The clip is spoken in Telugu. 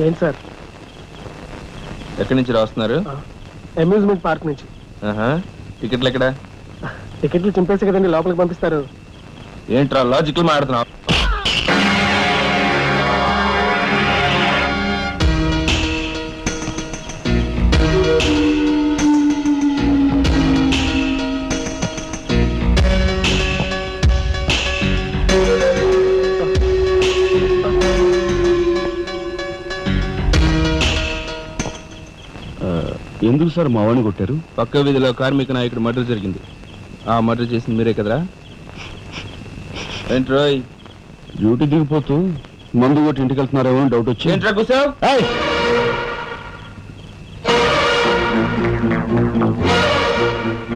ఏంటి సార్? ఎక్కడి నుంచి రాస్తున్నారు? అమ్యూజ్మెంట్ పార్క్ నుంచి. టికెట్లు ఎక్కడ? టికెట్లు చింపేసి కదండి లోపలికి పంపిస్తారు. ఏంట్రా లాజికల్ మాట్లాడుతున్నావు? ఎందుకు సార్ మా వాడిని కొట్టారు? పక్క వీధిలో కార్మిక నాయకుడు మర్డర్ జరిగింది. ఆ మర్డర్ చేసింది మీరే కదరా? ఏంట్రోయ్ డ్యూటీ దిగిపోతూ మందు కొట్టి ఇంటికి వెళ్తున్నారేమో డౌట్ వచ్చి ఏంట్రా కూర్చో.